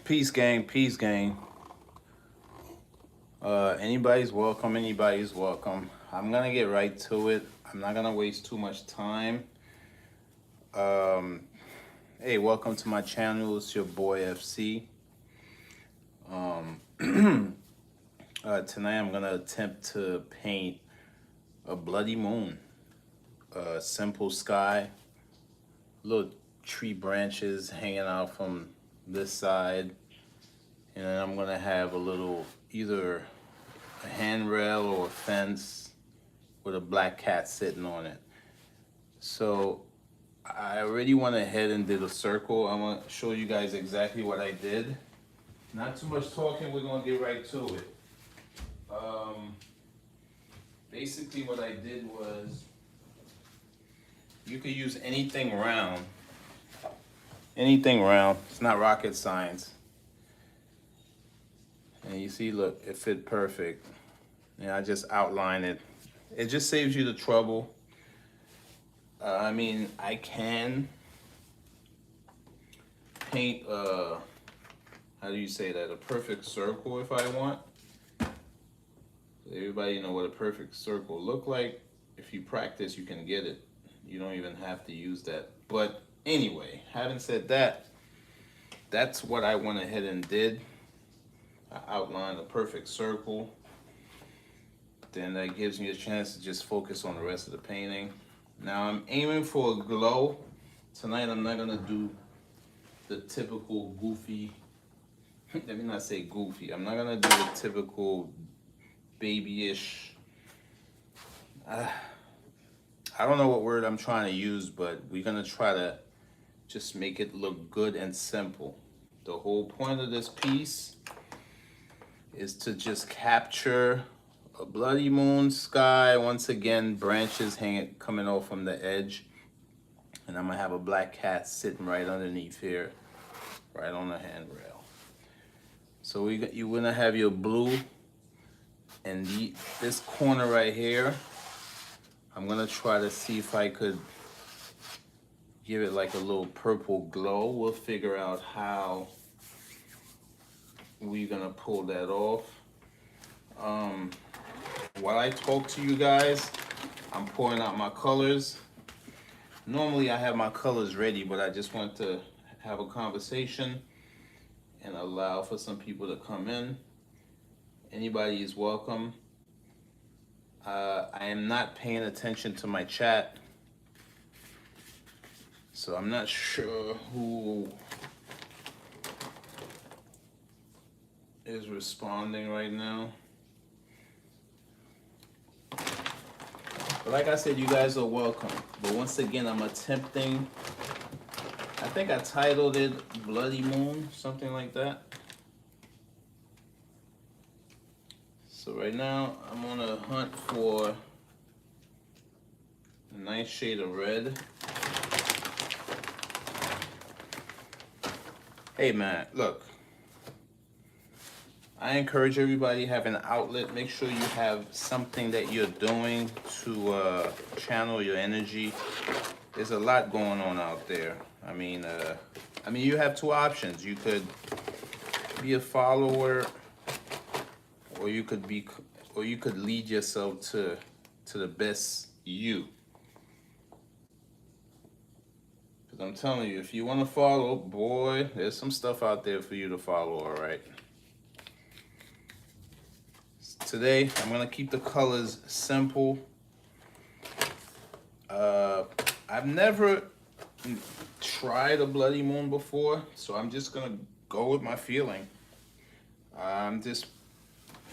Peace gang, peace gang. Anybody's welcome, anybody's welcome. I'm gonna get right to it. I'm not gonna waste too much time. Um, hey, welcome to my channel. It's your boy FC. Tonight I'm gonna attempt to paint a bloody moon, a simple sky, little tree branches hanging out from this side, and then I'm gonna have a little either a handrail or a fence with a black cat sitting on it. So I already went ahead and did a circle. I want to show you guys exactly what I did. Not too much talking, we're gonna get right to it. Basically what I did was, you could use anything round. Anything round, it's not rocket science. And you see, look, it fit perfect. And I just outline it. It just saves you the trouble. I mean, I can paint, how do you say that? A perfect circle if I want. Everybody know what a perfect circle look like. If you practice, you can get it. You don't even have to use that. But anyway, having said that, that's what I went ahead and did. I outlined a perfect circle. Then that gives me a chance to just focus on the rest of the painting. Now I'm aiming for a glow. Tonight I'm not gonna do the typical goofy, let me not say goofy, I'm not gonna do the typical babyish, I don't know what word I'm trying to use, but we're gonna try to just make it look good and simple. The whole point of this piece is to just capture a bloody moon sky. Once again, branches hanging, coming off from the edge. And I'm gonna have a black cat sitting right underneath here, right on the handrail. So you're gonna have your blue, and this corner right here, I'm gonna try to see if I could give it like a little purple glow. We'll figure out how we're gonna pull that off. While I talk to you guys, I'm pouring out my colors. Normally I have my colors ready, but I just want to have a conversation and allow for some people to come in. Anybody is welcome. I am not paying attention to my chat, so I'm not sure who is responding right now. But like I said, you guys are welcome. But once again, I'm attempting, I think I titled it Bloody Moon, something like that. So right now, I'm on a hunt for a nice shade of red. Hey man, look. I encourage everybody to have an outlet. Make sure you have something that you're doing to channel your energy. There's a lot going on out there. I mean, you have two options. You could be a follower, or you could lead yourself to the best you. Because I'm telling you, if you want to follow, boy, there's some stuff out there for you to follow. All right. Today, I'm gonna keep the colors simple. I've never tried a bloody moon before, so I'm just gonna go with my feeling. I'm just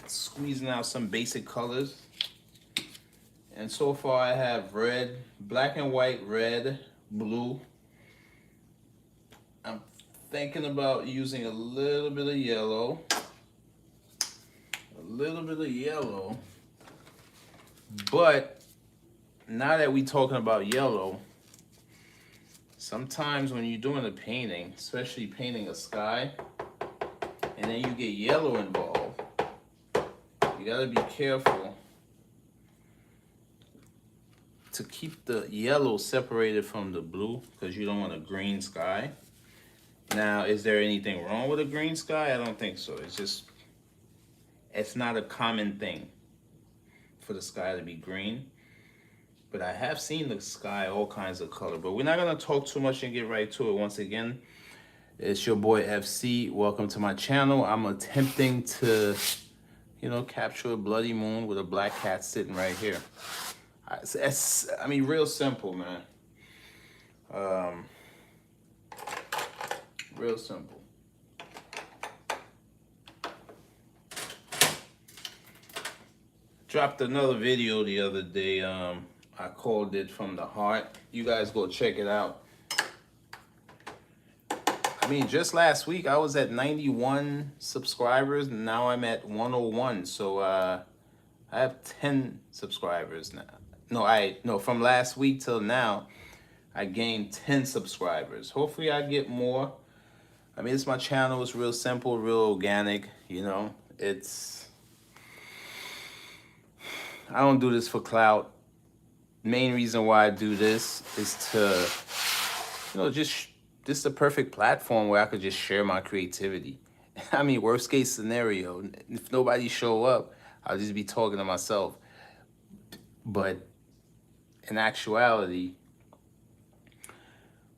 squeezing out some basic colors. And so far I have red, black and white, red, blue. I'm thinking about using a little bit of yellow. But now that we're talking about yellow, sometimes when you're doing a painting, especially painting a sky, and then you get yellow involved, you gotta be careful to keep the yellow separated from the blue, because you don't want a green sky. Now, is there anything wrong with a green sky? I don't think so. It's not a common thing for the sky to be green. But I have seen the sky all kinds of color. But we're not gonna talk too much and get right to it. Once again, it's your boy FC. Welcome to my channel. I'm attempting to, capture a bloody moon with a black cat sitting right here. I mean, real simple, man. Real simple. Dropped another video the other day. I called it From the Heart. You guys go check it out. I mean, just last week I was at 91 subscribers, and now I'm at 101. So I have 10 subscribers now. No, from last week till now, I gained 10 subscribers. Hopefully I get more. I mean, it's my channel. It's real simple, real organic, I don't do this for clout. Main reason why I do this is to, just the perfect platform where I could just share my creativity. I mean, worst case scenario, if nobody show up, I'll just be talking to myself. But in actuality,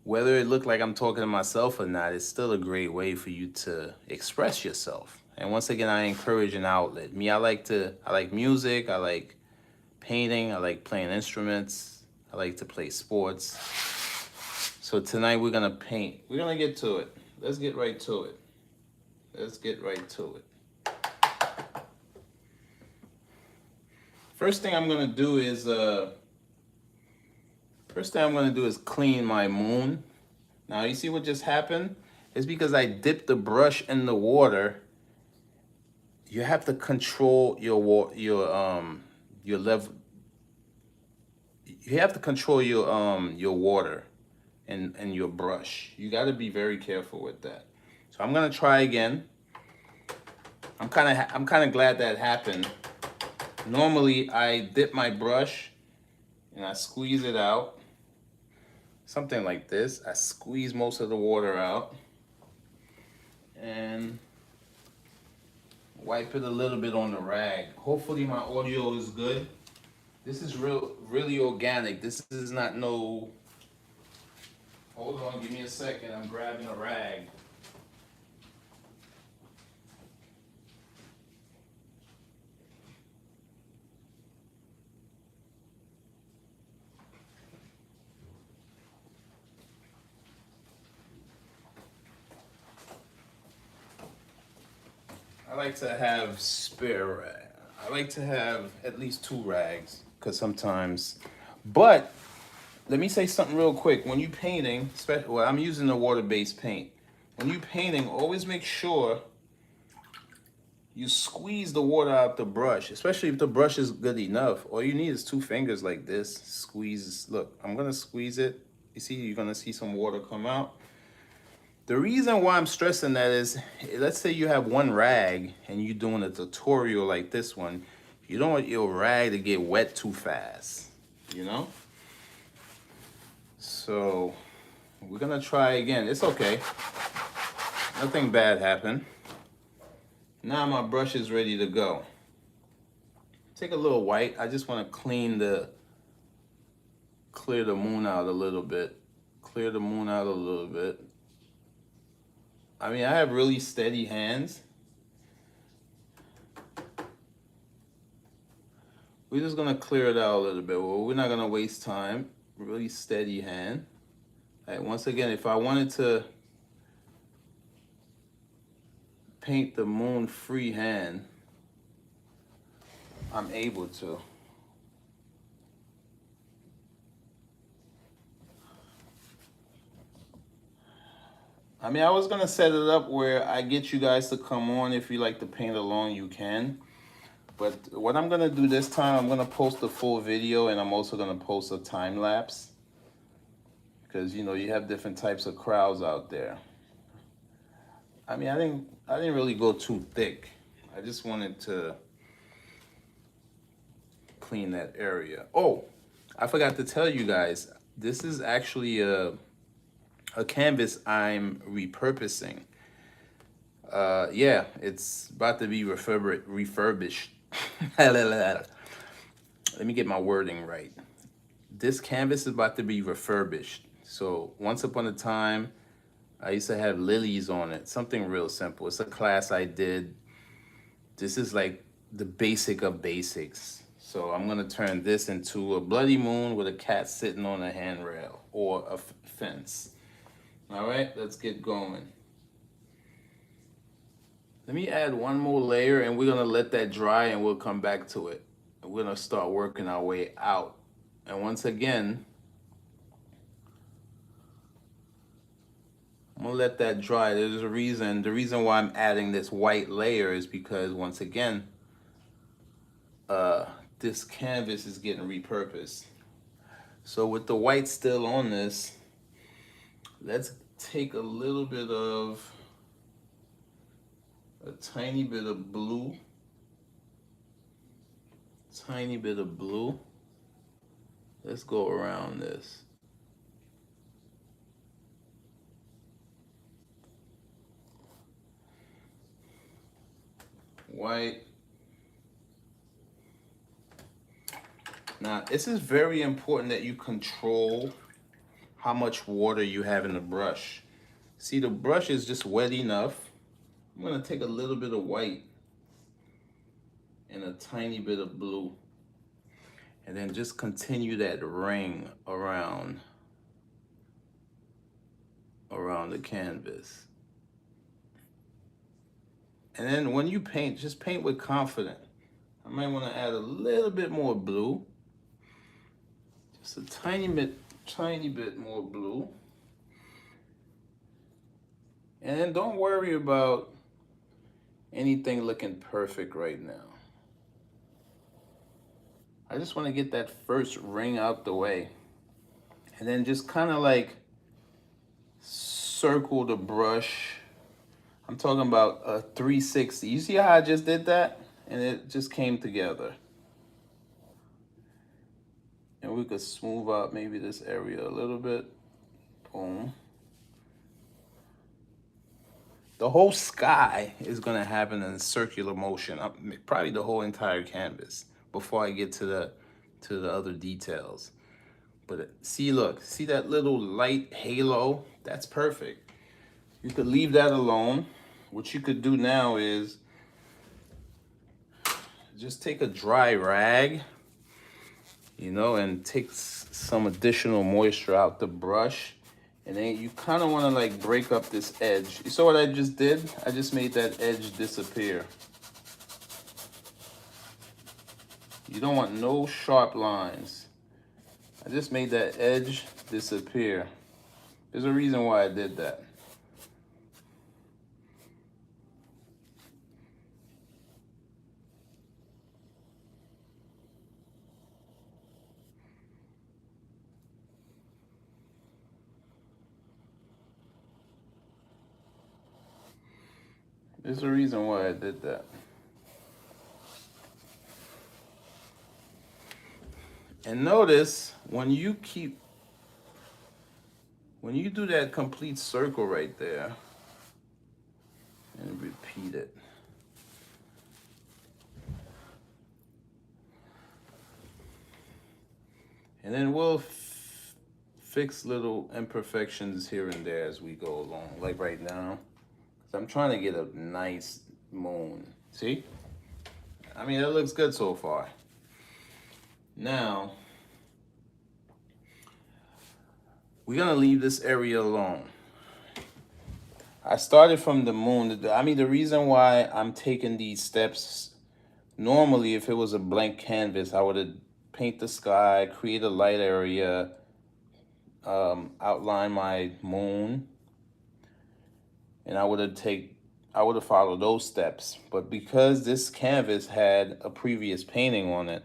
whether it look like I'm talking to myself or not, it's still a great way for you to express yourself. And once again, I encourage an outlet. Me, I like music, I like painting, I like playing instruments, I like to play sports. So tonight we're gonna paint. We're gonna get to it. Let's get right to it. First thing I'm gonna do is clean my moon. Now you see what just happened? It's because I dipped the brush in the water. You have to control your level. You have to control your water and your brush. You got to be very careful with that. So I'm gonna try again. I'm kind of glad that happened. Normally I dip my brush and I squeeze it out. Something like this. I squeeze most of the water out and wipe it a little bit on the rag. Hopefully my audio is good. This is really organic. This is not no... Hold on, give me a second. I'm grabbing a rag. I like to have spare rag. I like to have at least 2 rags, because sometimes... But let me say something real quick. When you painting, well, I'm using a water-based paint. When you painting, always make sure you squeeze the water out the brush, especially if the brush is good enough. All you need is 2 fingers like this. Squeeze. Look, I'm gonna squeeze it. You see, you're gonna see some water come out. The reason why I'm stressing that is, let's say you have 1 rag and you're doing a tutorial like this one. You don't want your rag to get wet too fast, So we're gonna try again. It's okay. Nothing bad happened. Now my brush is ready to go. Take a little white. I just want to clear the moon out a little bit. Clear the moon out a little bit. I mean, I have really steady hands. We're just gonna clear it out a little bit. Well, we're not gonna waste time. Really steady hand. All right, once again, if I wanted to paint the moon freehand, I'm able to. I mean, I was gonna set it up where I get you guys to come on. If you like to paint along, you can. But what I'm gonna do this time, I'm gonna post the full video, and I'm also gonna post a time lapse, because you have different types of crowds out there. I mean, I didn't really go too thick. I just wanted to clean that area. Oh, I forgot to tell you guys, this is actually a a canvas I'm repurposing. Yeah, it's about to be refurbished. Let me get my wording right. This canvas is about to be refurbished. So once upon a time, I used to have lilies on it. Something real simple. It's a class I did. This is like the basic of basics. So I'm gonna turn this into a bloody moon with a cat sitting on a handrail or a fence. All right, let's get going. Let me add one more layer and we're gonna let that dry and we'll come back to it. And we're gonna start working our way out. And once again, I'm gonna let that dry. There's a reason. The reason why I'm adding this white layer is because once again, this canvas is getting repurposed. So with the white still on this, let's take a little bit of, a tiny bit of blue. Tiny bit of blue. Let's go around this. White. Now, this is very important that you control how much water you have in the brush. See, the brush is just wet enough. I'm gonna take a little bit of white and a tiny bit of blue. And then just continue that ring around the canvas. And then when you paint, just paint with confidence. I might want to add a little bit more blue. Just a tiny bit more blue. And then don't worry about anything looking perfect right now. I just want to get that first ring out the way. And then just kind of like circle the brush. I'm talking about a 360. You see how I just did that? And it just came together. And we could smooth out maybe this area a little bit. Boom. The whole sky is gonna happen in circular motion, probably the whole entire canvas before I get to the other details. But see, look, see that little light halo? That's perfect. You could leave that alone. What you could do now is just take a dry rag, you know, and take some additional moisture out the brush. And then you kind of want to like break up this edge. You saw what I just did? I just made that edge disappear. You don't want no sharp lines. I just made that edge disappear. There's a reason why I did that. There's a reason why I did that. And notice when you do that complete circle right there, and repeat it. And then we'll fix little imperfections here and there as we go along, like right now. I'm trying to get a nice moon. See? I mean, it looks good so far. Now, we're gonna leave this area alone. I started from the moon. I mean, the reason why I'm taking these steps, normally if it was a blank canvas, I would have paint the sky, create a light area, outline my moon, and I would have followed those steps. But because this canvas had a previous painting on it,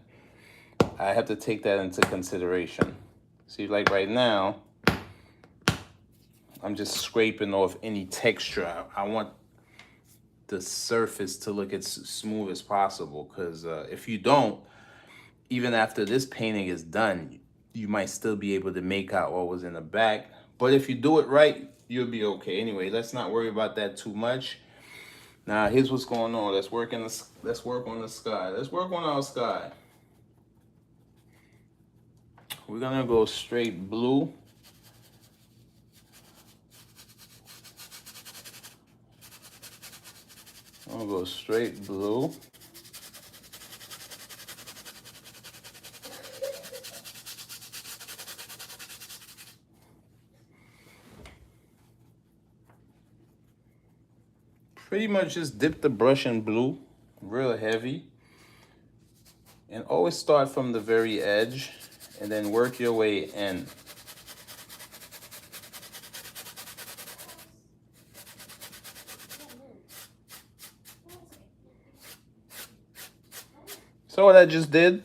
I have to take that into consideration. See, like right now, I'm just scraping off any texture. I want the surface to look as smooth as possible, because if you don't, even after this painting is done, you might still be able to make out what was in the back, But if you do it right, you'll be okay. Anyway, let's not worry about that too much. Now, here's what's going on. Let's work on the sky. Let's work on our sky. We're gonna go straight blue. I'm gonna go straight blue. Pretty much just dip the brush in blue, real heavy. And always start from the very edge and then work your way in. So what I just did,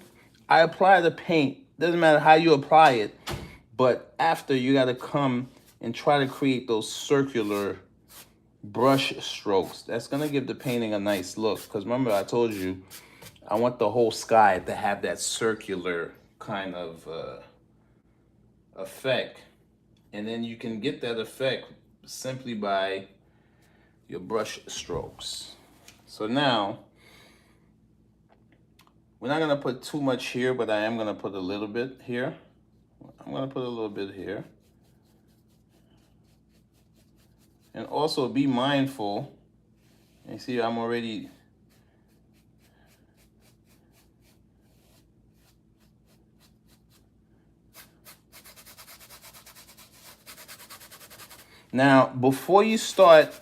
I apply the paint. Doesn't matter how you apply it, but after you gotta come and try to create those circular brush strokes. That's gonna give the painting a nice look. Because remember, I told you, I want the whole sky to have that circular kind of effect. And then you can get that effect simply by your brush strokes. So now, we're not gonna put too much here, but I am gonna put a little bit here. I'm gonna put a little bit here. And also be mindful, you see I'm already, now before you start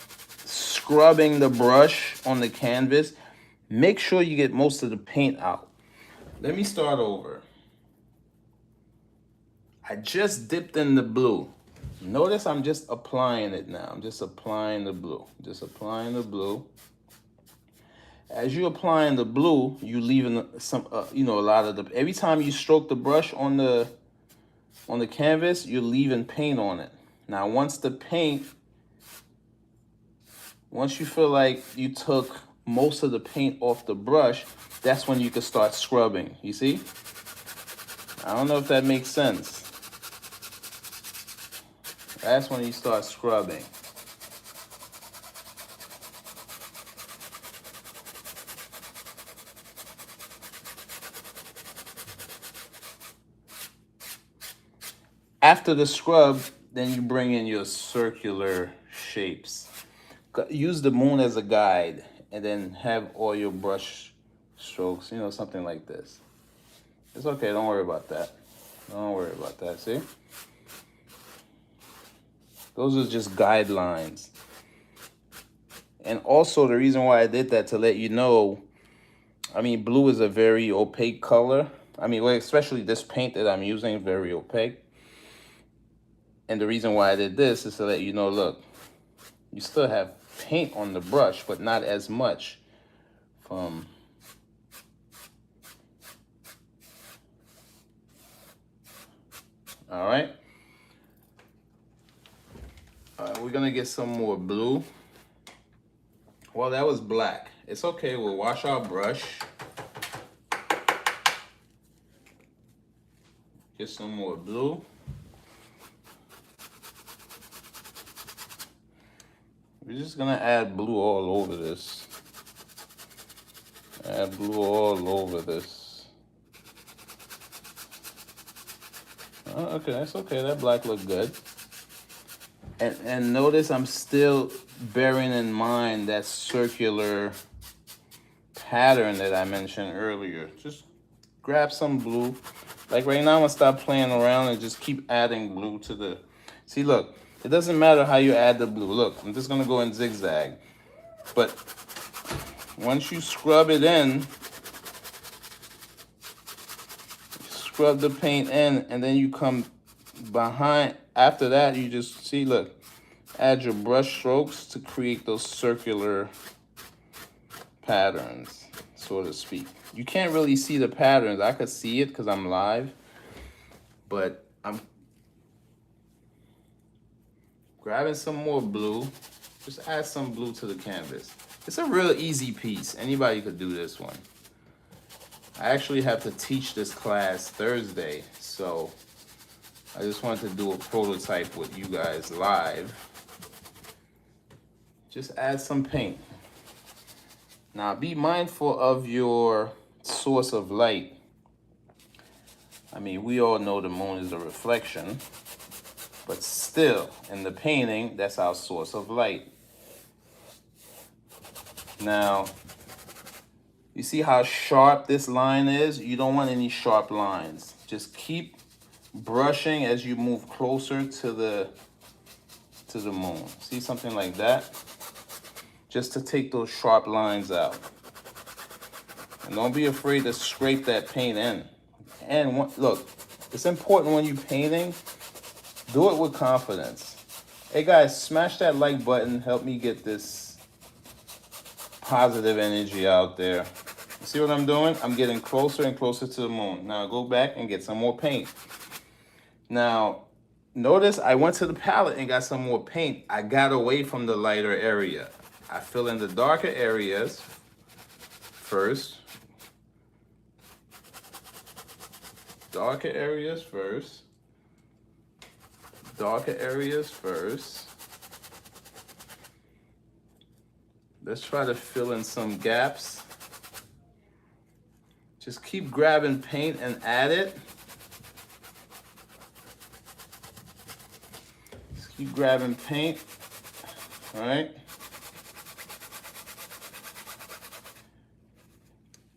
scrubbing the brush on the canvas, make sure you get most of the paint out. Let me start over. I just dipped in the blue. Notice I'm just applying it now. I'm just applying the blue. Just applying the blue. As you're applying the blue, you leaving some, a lot of the. Every time you stroke the brush on the canvas, you're leaving paint on it. Now, once you feel like you took most of the paint off the brush, that's when you can start scrubbing. You see? I don't know if that makes sense. That's when you start scrubbing. After the scrub, then you bring in your circular shapes. Use the moon as a guide and then have all your brush strokes, something like this. It's okay, don't worry about that. Don't worry about that, see? Those are just guidelines. And also the reason why I did that, to let you know, blue is a very opaque color. Especially this paint that I'm using, very opaque. And the reason why I did this is to let you know, look, you still have paint on the brush, but not as much from... All right. We're gonna get some more blue. Well, that was black. It's okay, we'll wash our brush. Get some more blue. We're just gonna add blue all over this. Add blue all over this. Oh, okay, that's okay, that black looked good. And notice I'm still bearing in mind that circular pattern that I mentioned earlier. Just grab some blue. Like right now, I'm gonna stop playing around and just keep adding blue to the... See, look, it doesn't matter how you add the blue. Look, I'm just gonna go in zigzag. But once you scrub it in, scrub the paint in, and then you come behind. After that, you just see, look, add your brush strokes to create those circular patterns, so to speak. You can't really see the patterns. I could see it because I'm live, but I'm grabbing some more blue. Just add some blue to the canvas. It's a real easy piece. Anybody could do this one. I actually have to teach this class Thursday, so I just wanted to do a prototype with you guys live. Just add some paint. Now be mindful of your source of light. I mean, we all know the moon is a reflection, but still, in the painting, that's our source of light. Now, you see how sharp this line is? You don't want any sharp lines. Just keep brushing as you move closer to the moon. See, something like that? Just to take those sharp lines out. And don't be afraid to scrape that paint in. And look, it's important when you're painting, do it with confidence. Hey guys, smash that like button. Help me get this positive energy out there. You see what I'm doing? I'm getting closer and closer to the moon. Now go back and get some more paint. Now, notice I went to the palette and got some more paint. I got away from the lighter area. I fill in the darker areas first. Darker areas first. Darker areas first. Let's try to fill in some gaps. Just keep grabbing paint and add it. Just keep grabbing paint, all right?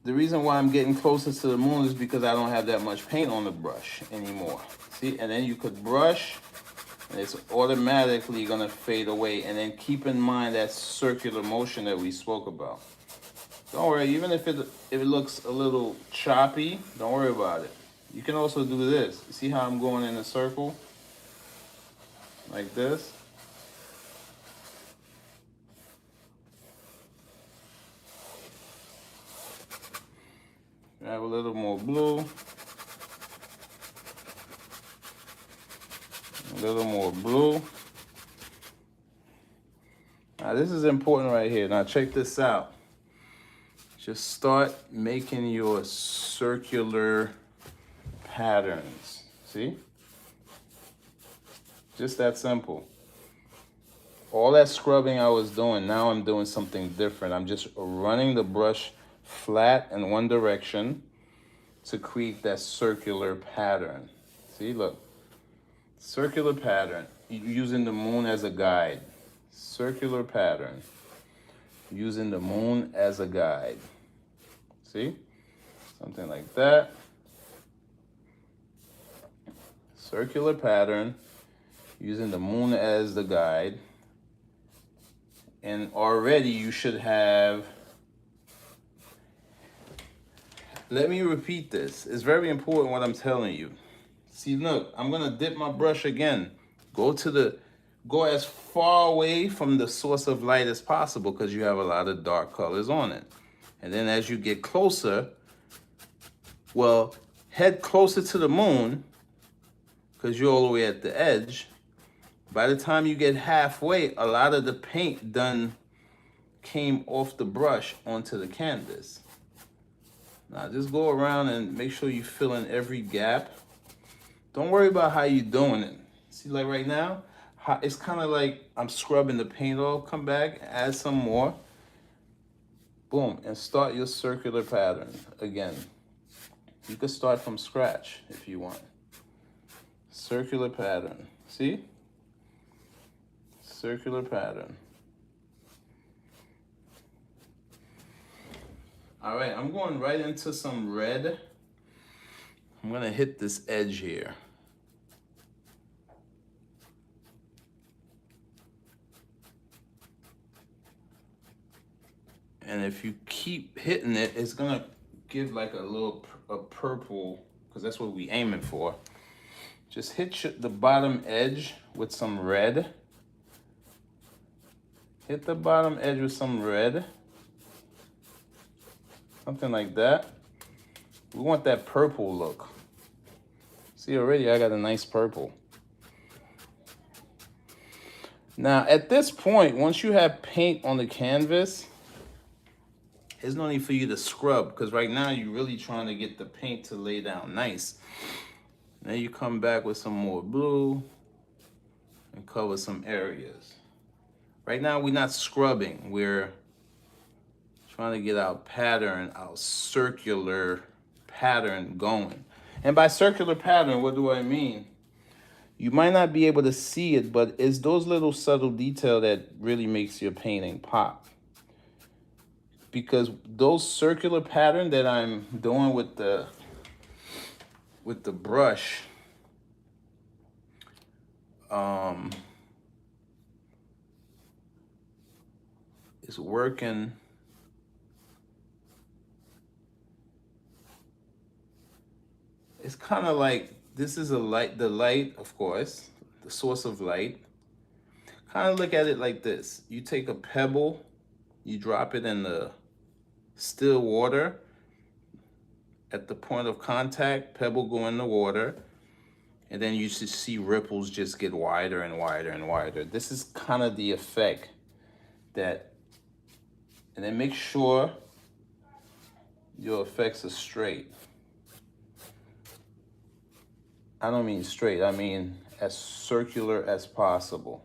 The reason why I'm getting closer to the moon is because I don't have that much paint on the brush anymore. See, and then you could brush and it's automatically gonna fade away. And then keep in mind that circular motion that we spoke about. Don't worry, even if it looks a little choppy, don't worry about it. You can also do this. See how I'm going in a circle? Like this. Grab a little more blue. A little more blue. Now this is important right here. Now check this out. Just start making your circular patterns. See? Just that simple. All that scrubbing I was doing, now I'm doing something different. I'm just running the brush flat in one direction to create that circular pattern. See, look. Circular pattern. Using the moon as a guide. Circular pattern. Using the moon as a guide. See? Something like that. Circular pattern. Using the moon as the guide. And already you should have... Let me repeat this. It's very important what I'm telling you. See, look, I'm gonna dip my brush again. Go as far away from the source of light as possible because you have a lot of dark colors on it. And then as you get closer, well, head closer to the moon because you're all the way at the edge. By the time you get halfway, a lot of the paint done came off the brush onto the canvas. Now just go around and make sure you fill in every gap. Don't worry about how you're doing it. See, like right now, it's kind of like I'm scrubbing the paint off. Come back, add some more. Boom, and start your circular pattern again. You could start from scratch if you want. Circular pattern, see? Circular pattern. All right, I'm going right into some red. I'm gonna hit this edge here. And if you keep hitting it, it's gonna give like a purple, because that's what we aiming for. Just hit the bottom edge with some red. Hit the bottom edge with some red. Something like that. We want that purple look. See, already I got a nice purple. Now, at this point, once you have paint on the canvas, there's no need for you to scrub because right now you're really trying to get the paint to lay down nice. Then you come back with some more blue and cover some areas. Right now we're not scrubbing, we're trying to get our pattern, our circular pattern going. And by circular pattern, what do I mean? You might not be able to see it, but it's those little subtle detail that really makes your painting pop. Because those circular pattern that I'm doing with the brush, is working. It's kind of like, this is a light, the light, of course, the source of light. Kind of look at it like this. You take a pebble, you drop it in the still water. At the point of contact, pebble go in the water, and then you should see ripples just get wider and wider and wider. This is kind of the effect that, and then make sure your effects are straight. I don't mean straight, I mean as circular as possible.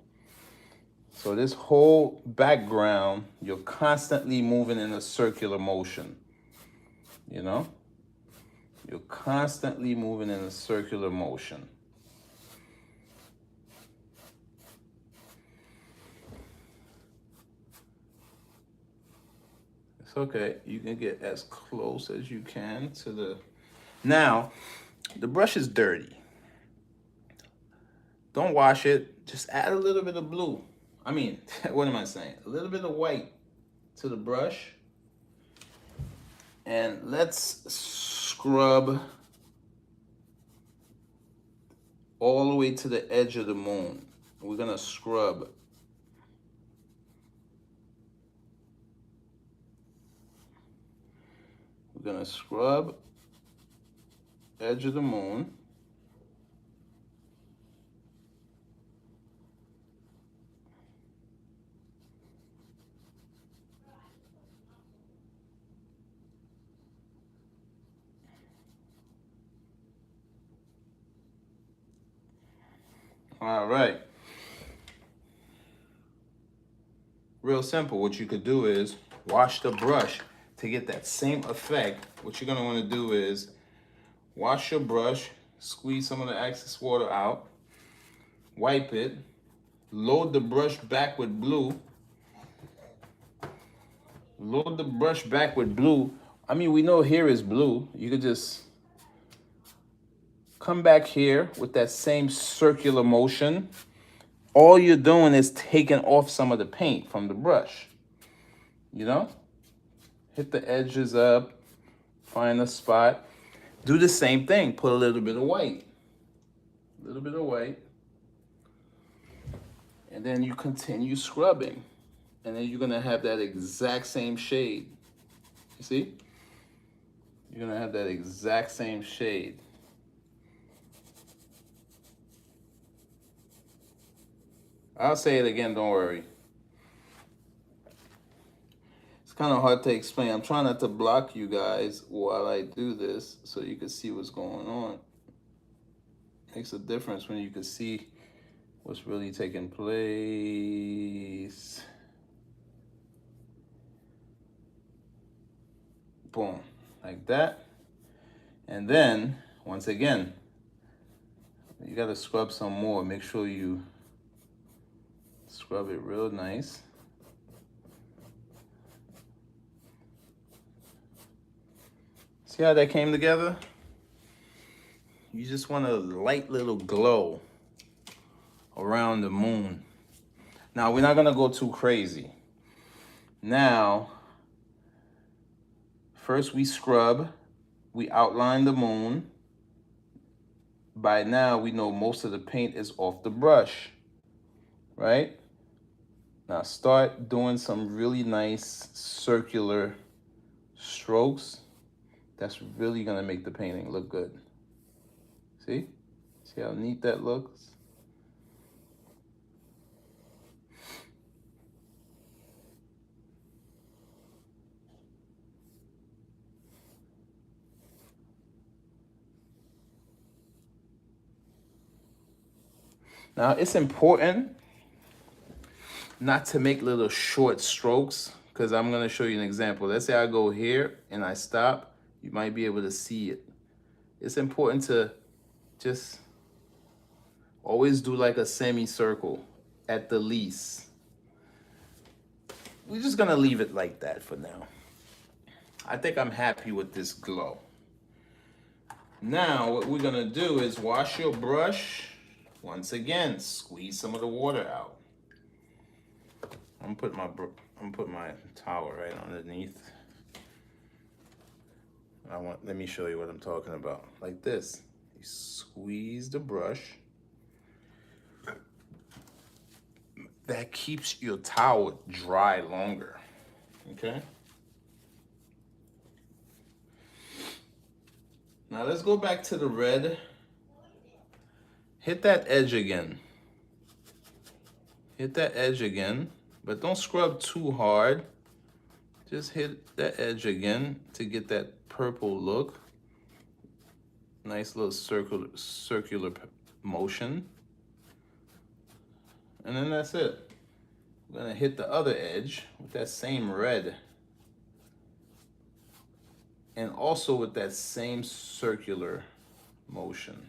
So this whole background, you're constantly moving in a circular motion, you know? You're constantly moving in a circular motion. It's okay, you can get as close as you can to the... Now, the brush is dirty. Don't wash it, just add a little bit of blue. I mean, what am I saying? A little bit of white to the brush. And let's scrub all the way to the edge of the moon. We're gonna scrub. We're gonna scrub edge of the moon. All right. Real simple. What you could do is wash the brush to get that same effect. What you're gonna wanna do is wash your brush, squeeze some of the excess water out, wipe it, load the brush back with blue. Load the brush back with blue. I mean, we know here is blue. You could just come back here with that same circular motion. All you're doing is taking off some of the paint from the brush. You know? Hit the edges up, find a spot. Do the same thing, put a little bit of white. A little bit of white. And then you continue scrubbing. And then you're gonna have that exact same shade. You see? You're gonna have that exact same shade. I'll say it again, don't worry. It's kind of hard to explain. I'm trying not to block you guys while I do this so you can see what's going on. Makes a difference when you can see what's really taking place. Boom, like that. And then, once again, you gotta scrub some more. Make sure you scrub it real nice. See how that came together? You just want a light little glow around the moon. Now, we're not gonna go too crazy. Now, first we scrub, we outline the moon. By now, we know most of the paint is off the brush, right? Now start doing some really nice circular strokes. That's really gonna make the painting look good. See? See how neat that looks? Now it's important not to make little short strokes, because I'm gonna show you an example. Let's say I go here and I stop, you might be able to see it. It's important to just always do like a semicircle at the least. We're just gonna leave it like that for now. I think I'm happy with this glow. Now what we're gonna do is wash your brush. Once again, squeeze some of the water out. I'm gonna put my towel right underneath. Let me show you what I'm talking about. Like this. You squeeze the brush. That keeps your towel dry longer. Okay? Now let's go back to the red. Hit that edge again. Hit that edge again, but don't scrub too hard. Just hit that edge again to get that purple look. Nice little circular motion. And then that's it. I'm gonna hit the other edge with that same red. And also with that same circular motion.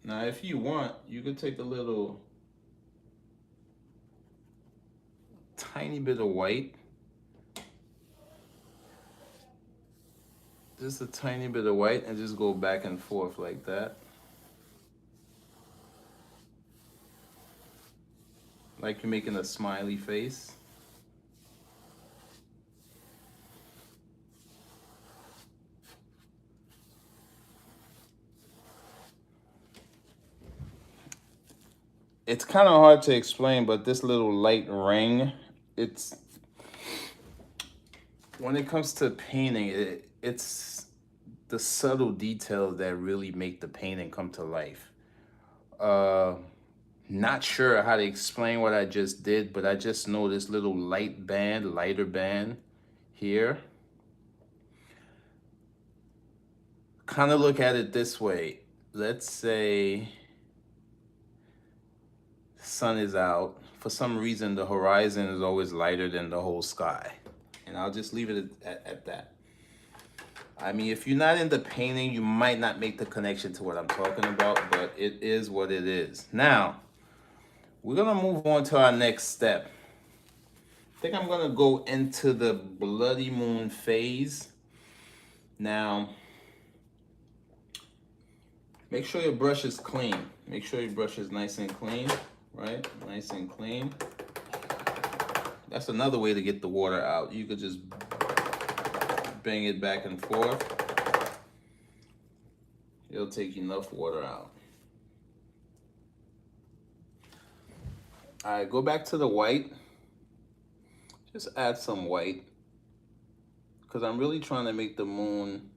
Now, if you want, you could take a little tiny bit of white. Just a tiny bit of white and just go back and forth like that. Like you're making a smiley face. It's kind of hard to explain, but this little light ring, it's, when it comes to painting, it's the subtle details that really make the painting come to life. Not sure how to explain what I just did, but I just know this little lighter band here. Kind of look at it this way. Let's say sun is out. For some reason, the horizon is always lighter than the whole sky. And I'll just leave it at that. I mean, if you're not into painting, you might not make the connection to what I'm talking about, but it is what it is. Now, we're gonna move on to our next step. I think I'm gonna go into the bloody moon phase. Now, make sure your brush is clean. Make sure your brush is nice and clean, right? Nice and clean. That's another way to get the water out. You could just bang it back and forth. It'll take enough water out. All right, go back to the white. Just add some white, because I'm really trying to make the moon,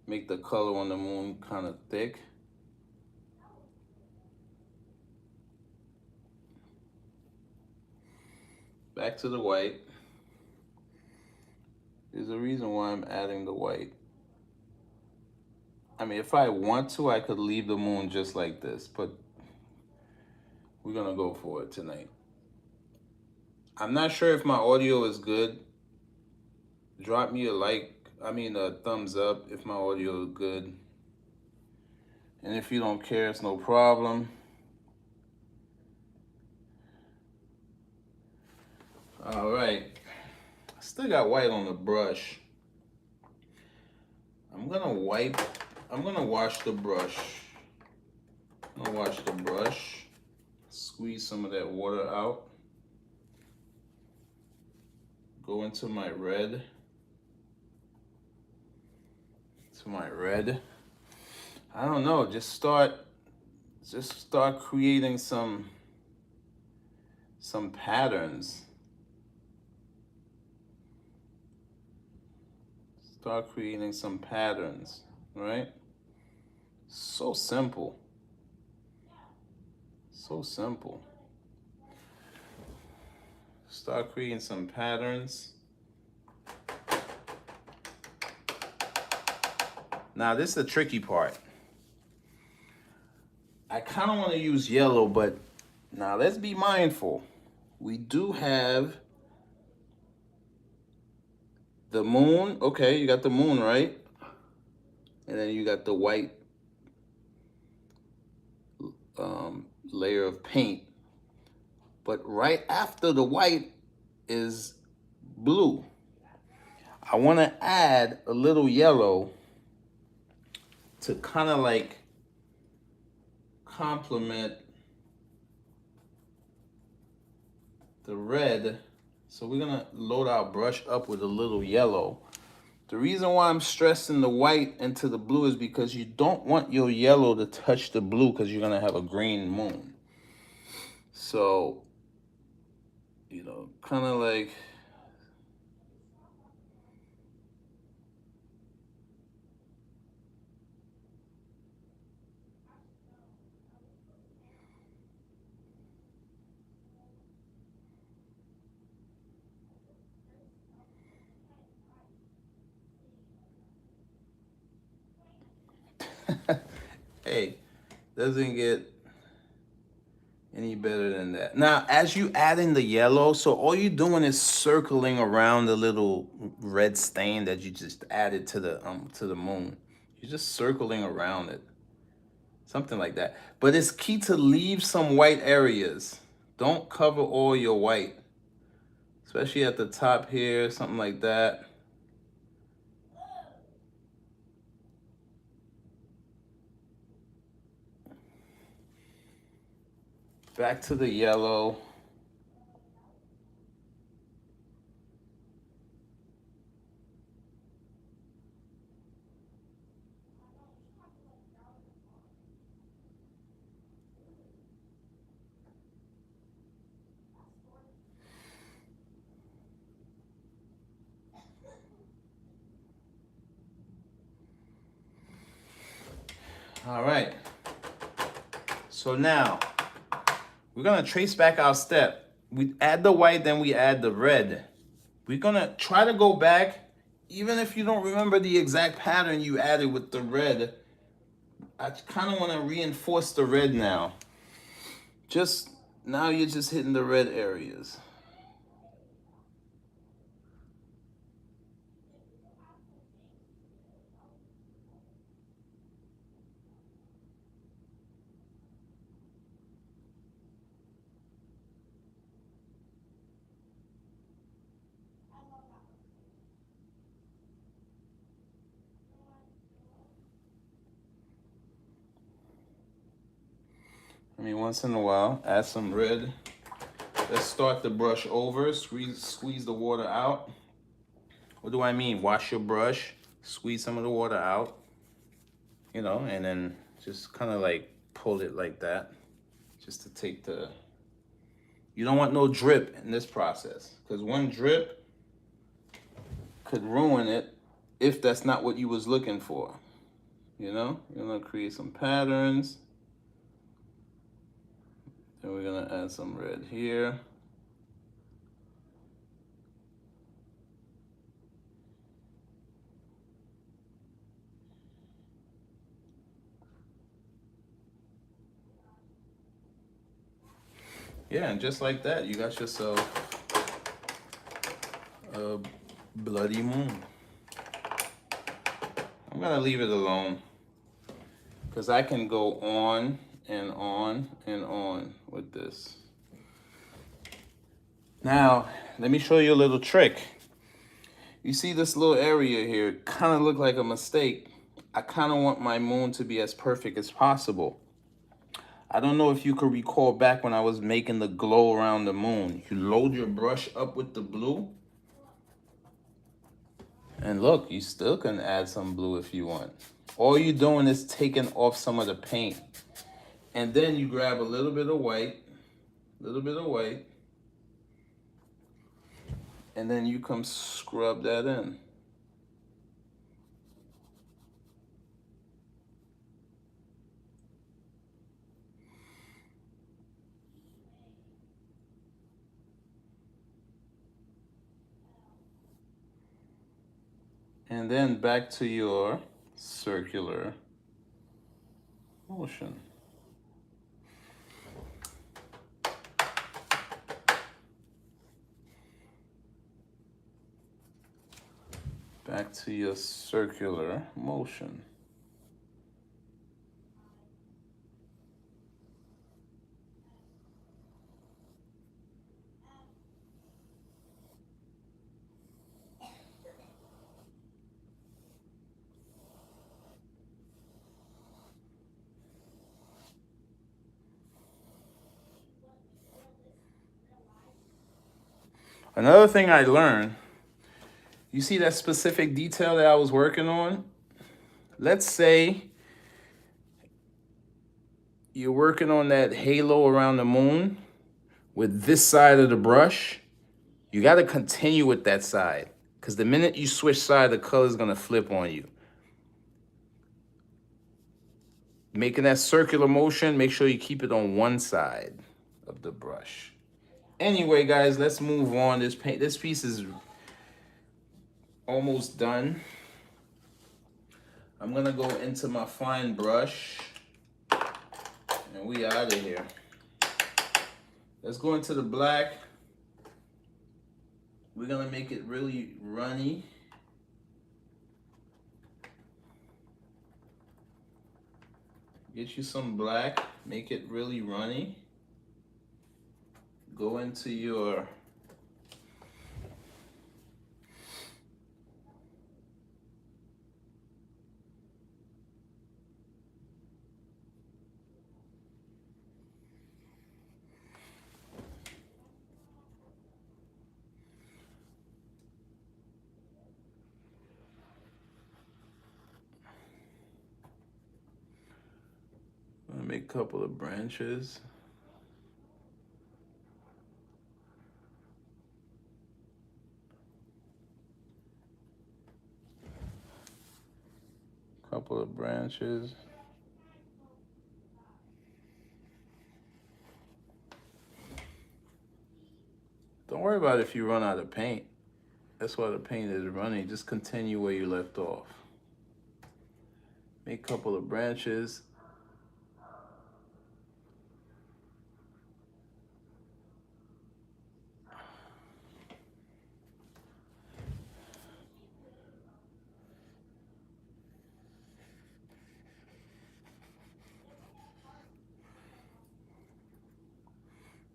make the color on the moon kind of thick. Back to the white. There's a reason why I'm adding the white. I mean, if I want to, I could leave the moon just like this, but we're gonna go for it tonight. I'm not sure if my audio is good. Drop me a thumbs up if my audio is good. And if you don't care, it's no problem. All right, I still got white on the brush. I'm gonna wash the brush. I'm gonna wash the brush. Squeeze some of that water out. Go into my red. I don't know, just start creating some patterns. Start creating some patterns, right? So simple. So simple. Start creating some patterns. Now this is the tricky part. I kind of want to use yellow, but now let's be mindful. We do have the moon. Okay, you got the moon, right? And then you got the white layer of paint. But right after the white is blue. I want to add a little yellow to kind of like complement the red. So we're gonna load our brush up with a little yellow. The reason why I'm stressing the white into the blue is because you don't want your yellow to touch the blue because you're gonna have a green moon. So, you know, kind of like, hey, doesn't get any better than that. Now, as you add in the yellow, so all you're doing is circling around the little red stain that you just added to the moon. You're just circling around it. Something like that. But it's key to leave some white areas. Don't cover all your white. Especially at the top here, something like that. Back to the yellow. All right. So now, we're gonna trace back our step. We add the white, then we add the red. We're gonna try to go back, even if you don't remember the exact pattern you added with the red. I kind of want to reinforce the red now. Just now you're just hitting the red areas. I mean, once in a while, add some red. Let's start the brush over, squeeze the water out. What do I mean? Wash your brush, squeeze some of the water out, you know, and then just kind of like pull it like that, just to take the, you don't want no drip in this process, because one drip could ruin it if that's not what you was looking for. You know, you're gonna create some patterns. And we're gonna add some red here. Yeah, and just like that, you got yourself a bloody moon. I'm gonna leave it alone because I can go on and on and on with this. Now, let me show you a little trick. You see this little area here, kind of look like a mistake. I kind of want my moon to be as perfect as possible. I don't know if you could recall back when I was making the glow around the moon. You load your brush up with the blue. And look, you still can add some blue if you want. All you're doing is taking off some of the paint. And then you grab a little bit of white, and then you come scrub that in. And then back to your circular motion. Back to your circular motion. Another thing I learned, you see that specific detail that I was working on? Let's say you're working on that halo around the moon with this side of the brush. You got to continue with that side, because the minute you switch side, the color is going to flip on you. Making that circular motion, make sure you keep it on one side of the brush. Anyway, guys, let's move on. This piece is almost done. I'm gonna go into my fine brush and we out of here. Let's go into the black. We're gonna make it really runny. Get you some black, make it really runny. Go into your make a couple of branches. Couple of branches. Don't worry about if you run out of paint. That's why the paint is running. Just continue where you left off. Make a couple of branches.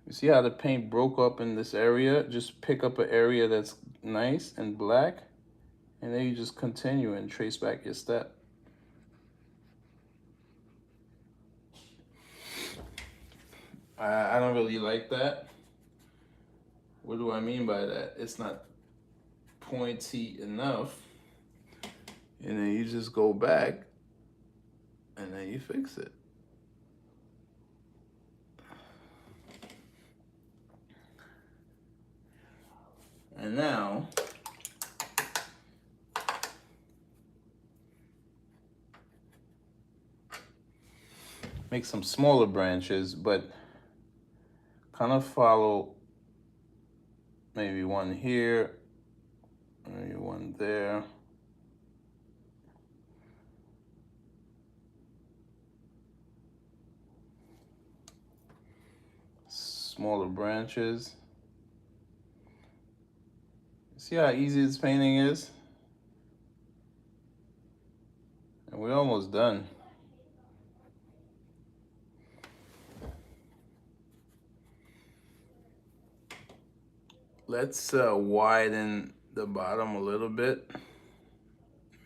You see how the paint broke up in this area? Just pick up an area that's nice and black, and then you just continue and trace back your step. I don't really like that. What do I mean by that? It's not pointy enough. And then you just go back and then you fix it. And now, make some smaller branches, but kind of follow maybe one here, maybe one there. Smaller branches. See how easy this painting is? And we're almost done. Let's widen the bottom a little bit.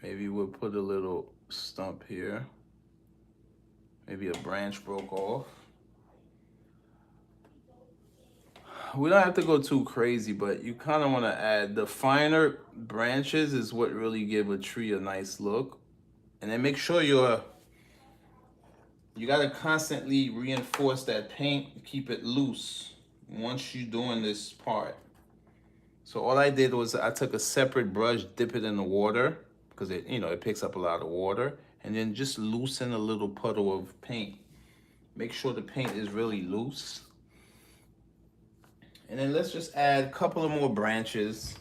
Maybe we'll put a little stump here. Maybe a branch broke off. We don't have to go too crazy, but you kind of want to add the finer branches is what really give a tree a nice look. And then make sure you got to constantly reinforce that paint, keep it loose once you're doing this part. So all I did was I took a separate brush, dip it in the water, because it picks up a lot of water, and then just loosen a little puddle of paint. Make sure the paint is really loose. And then let's just add a couple of more branches.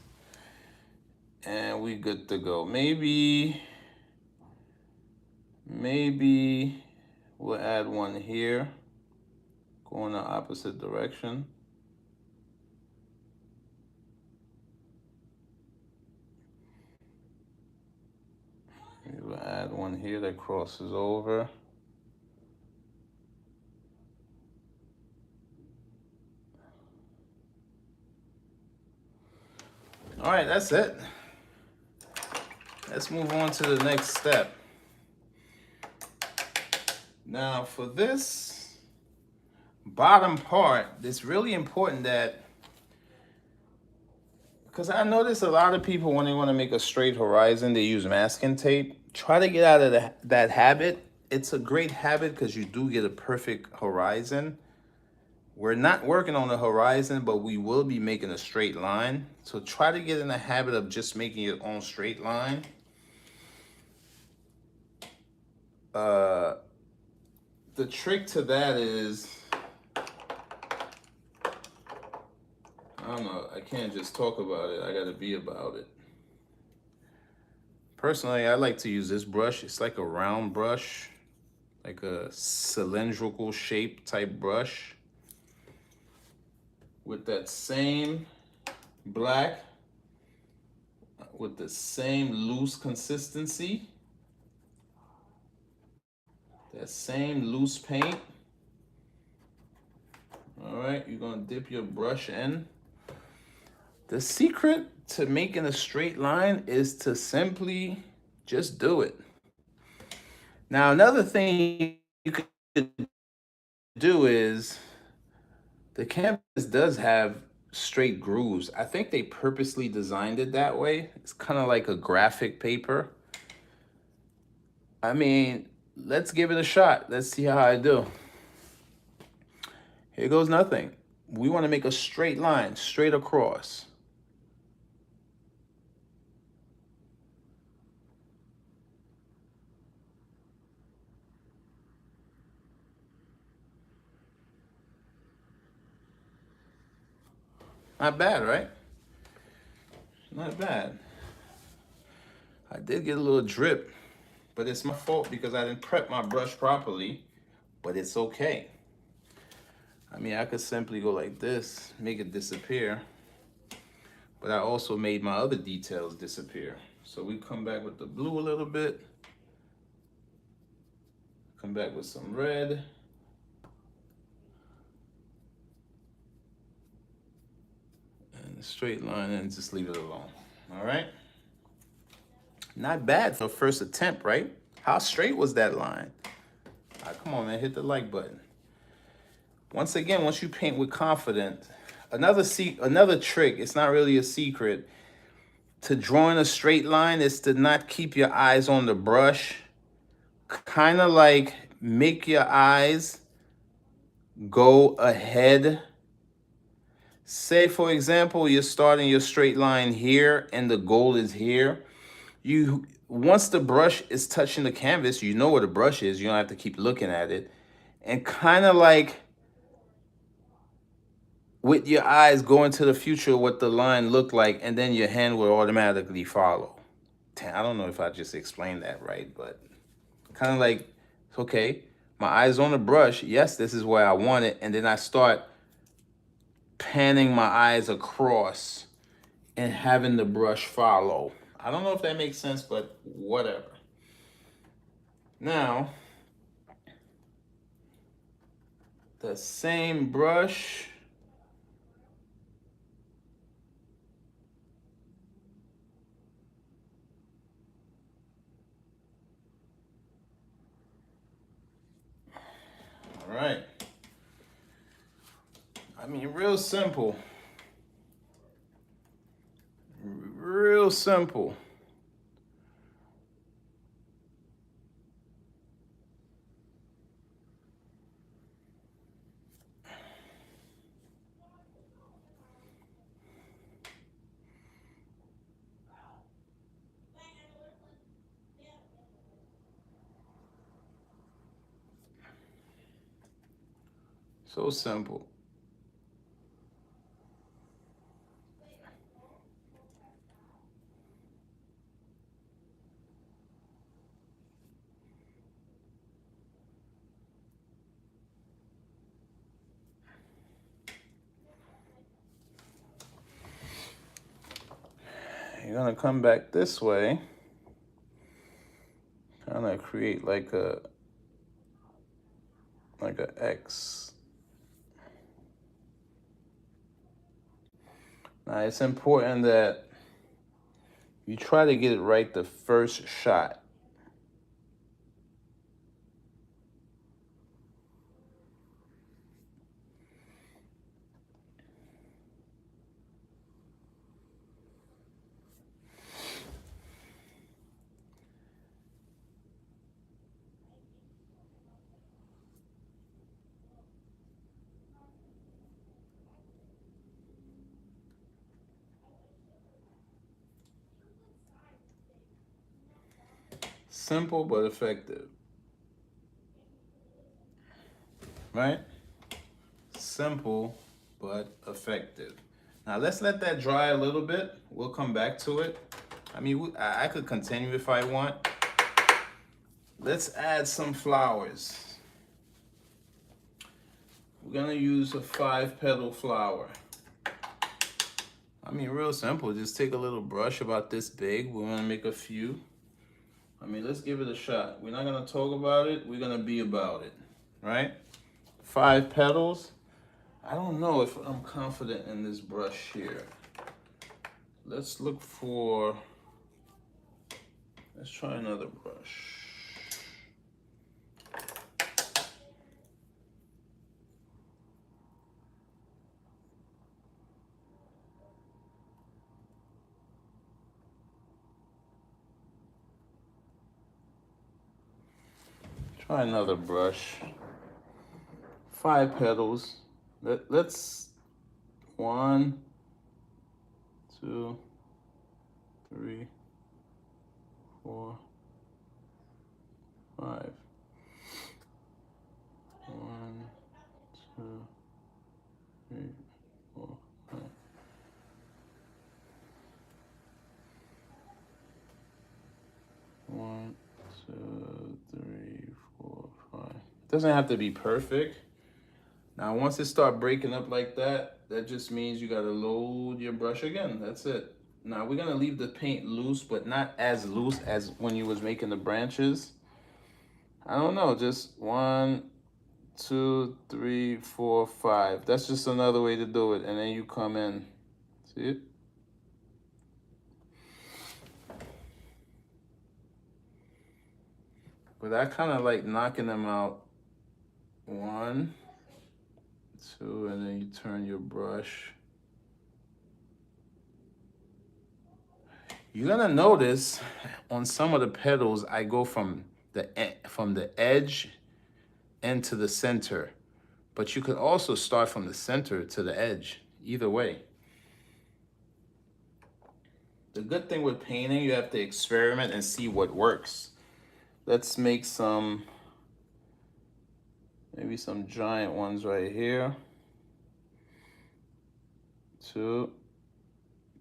And we good to go. Maybe we'll add one here, go in the opposite direction. Maybe we'll add one here that crosses over. All right, that's it. Let's move on to the next step. Now for this bottom part, it's really important that, because I notice a lot of people when they want to make a straight horizon, they use masking tape. Try to get out of that habit. It's a great habit because you do get a perfect horizon. We're not working on the horizon, but we will be making a straight line. So try to get in the habit of just making your own straight line. The trick to that is, I don't know, I can't just talk about it. I gotta be about it. Personally, I like to use this brush. It's like a round brush, like a cylindrical shape type brush with that same black, with the same loose consistency, that same loose paint. All right, you're gonna dip your brush in. The secret to making a straight line is to simply just do it. Now, another thing you could do is, the canvas does have straight grooves. I think they purposely designed it that way. It's kind of like a graphic paper. I mean, let's give it a shot. Let's see how I do. Here goes nothing. We want to make a straight line, straight across. Not bad, right? Not bad. I did get a little drip, but it's my fault because I didn't prep my brush properly, but it's okay. I mean, I could simply go like this, make it disappear, but I also made my other details disappear. So we come back with the blue a little bit, come back with some red, and a straight line, and just leave it alone. All right? Not bad for a first attempt, right? How straight was that line? Come on, man, hit the like button. Once again, once you paint with confidence, another trick, it's not really a secret, to drawing a straight line is to not keep your eyes on the brush. Kind of like make your eyes go ahead. Say, for example, you're starting your straight line here and the goal is here. Once the brush is touching the canvas, you know where the brush is. You don't have to keep looking at it. And kind of like with your eyes go into the future what the line looked like, and then your hand will automatically follow. I don't know if I just explained that right, but kind of like, okay, my eyes on the brush. Yes, this is where I want it. And then I start panning my eyes across and having the brush follow. I don't know if that makes sense, but whatever. Now, the same brush, all right. I mean, real simple. Real simple. So simple. you're gonna come back this way, kind of create like a X. Now it's important that you try to get it right the first shot. Simple but effective. Right? Simple but effective. Now let's let that dry a little bit. We'll come back to it. I mean, I could continue if I want. Let's add some flowers. We're gonna use a 5-petal flower. I mean, real simple. Just take a little brush about this big. We're gonna make a few. I mean, let's give it a shot. We're not gonna talk about it. We're gonna be about it, right? 5 petals. I don't know if I'm confident in this brush here. Let's look for, let's try another brush. Try another brush. 5 petals. Let's 1, 2, 3, 4, 5. 1, 2, 3, 4, 5. 1, 2, 3, 4, 5. It doesn't have to be perfect. Now, once it start breaking up like that, that just means you gotta load your brush again. That's it. Now, we're gonna leave the paint loose, but not as loose as when you was making the branches. I don't know, just 1, 2, 3, 4, 5. That's just another way to do it. And then you come in, see it? But I kind of like knocking them out. 1, 2, and then you turn your brush. You're gonna notice on some of the petals, I go from the edge into the center, but you could also start from the center to the edge, either way. The good thing with painting, you have to experiment and see what works. Let's make some, maybe some giant ones right here. 2,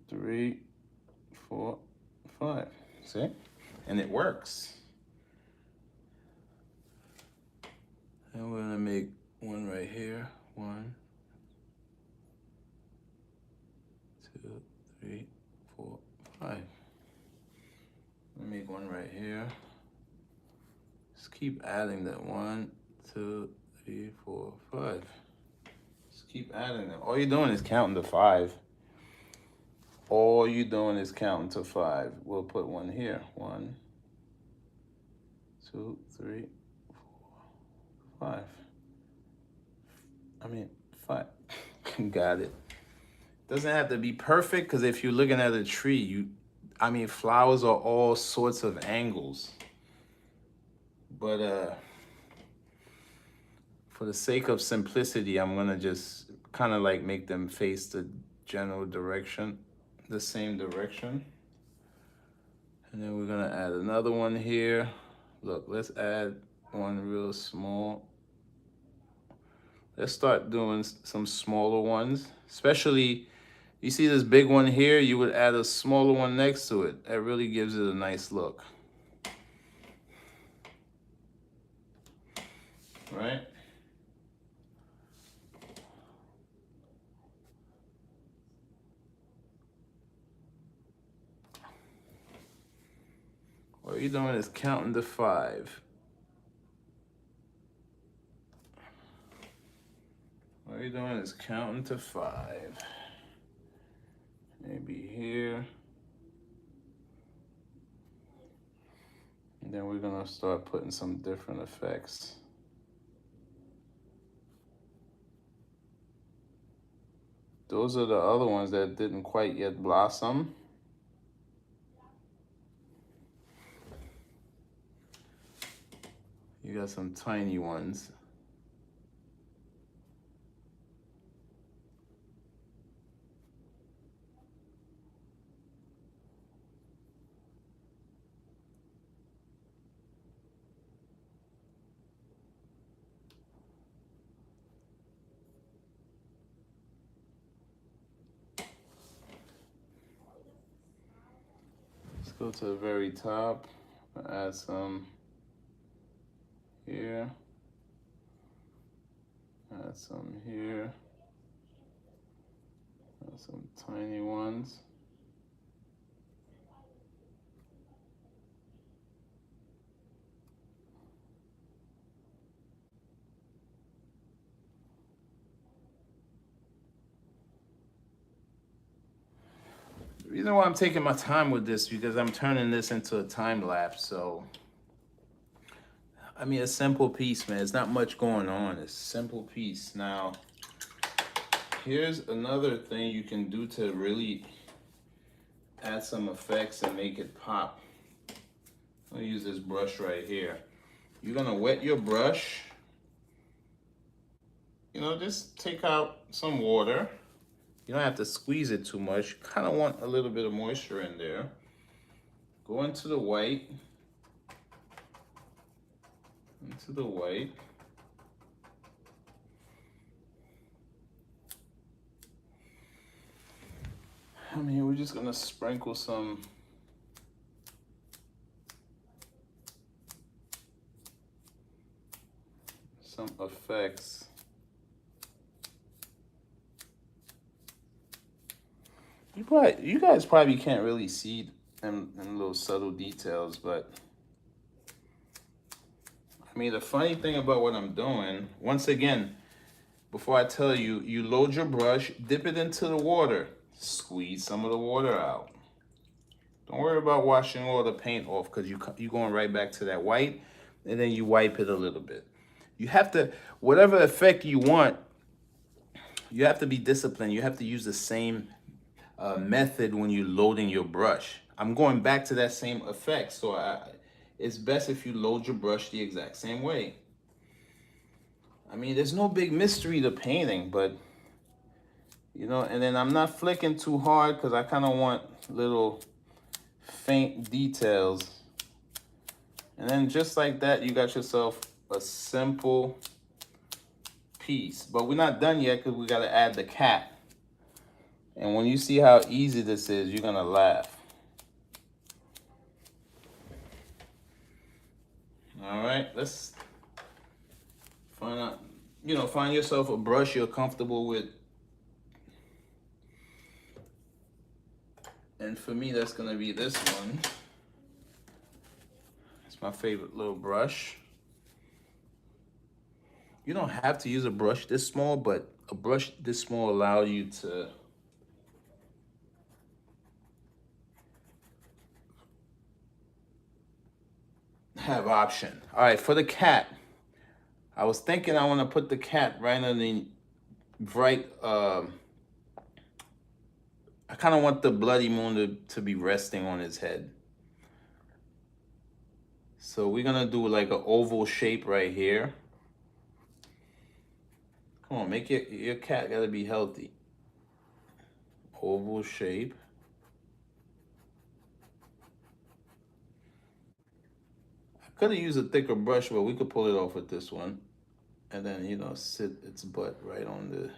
3, 4, 5. See? And it works. And we're gonna make one right here. 1, 2, 3, 4, 5. Let me make one right here. Just keep adding that. 1, 2, 3, 4, 5. Just keep adding them. All you're doing is counting to 5. All you're doing is counting to 5. We'll put one here. 1, 2, 3, 4, 5. I mean, 5. Got it. Doesn't have to be perfect, because if you're looking at a tree, I mean, flowers are all sorts of angles. But for the sake of simplicity, I'm gonna just kind of like make them face the general direction, the same direction. And then we're gonna add another one here. Look, let's add one real small. Let's start doing some smaller ones, especially, you see this big one here, you would add a smaller one next to it. That really gives it a nice look. Right? you're doing is counting to 5. What you're doing is counting to 5. Maybe here. And then we're gonna start putting some different effects. Those are the other ones that didn't quite yet blossom. You got some tiny ones. Let's go to the very top. Add some here. Add some here. Add some tiny ones. The reason why I'm taking my time with this because I'm turning this into a time lapse. So, I mean, a simple piece, man. It's not much going on. It's a simple piece. Now, here's another thing you can do to really add some effects and make it pop. I'm gonna use this brush right here. You're gonna wet your brush. You know, just take out some water. You don't have to squeeze it too much. You kind of want a little bit of moisture in there. Go into the white. Into the white. I mean, we're just gonna sprinkle some effects. You guys probably can't really see them little subtle details, but I mean, the funny thing about what I'm doing, once again, before I tell you, you load your brush, dip it into the water, squeeze some of the water out. Don't worry about washing all the paint off because you're going right back to that white, and then you wipe it a little bit. You have to, whatever effect you want, you have to be disciplined. You have to use the same method when you're loading your brush. I'm going back to that same effect, so it's best if you load your brush the exact same way. I mean, there's no big mystery to painting, but you know, and then I'm not flicking too hard because I kind of want little faint details. And then just like that, you got yourself a simple piece. But we're not done yet because we got to add the cat. And when you see how easy this is, you're gonna laugh. All right, let's find out, you know, find yourself a brush you're comfortable with. And for me, that's gonna be this one. It's my favorite little brush. You don't have to use a brush this small, but a brush this small allows you to have option. All right, for the cat, I was thinking I want to put the cat right on the right. I kind of want the bloody moon to be resting on his head. So we're gonna do like an oval shape right here. Come on, make your cat gotta be healthy. Oval shape. I could have used a thicker brush, but we could pull it off with this one. And then, you know, sit its butt right on the...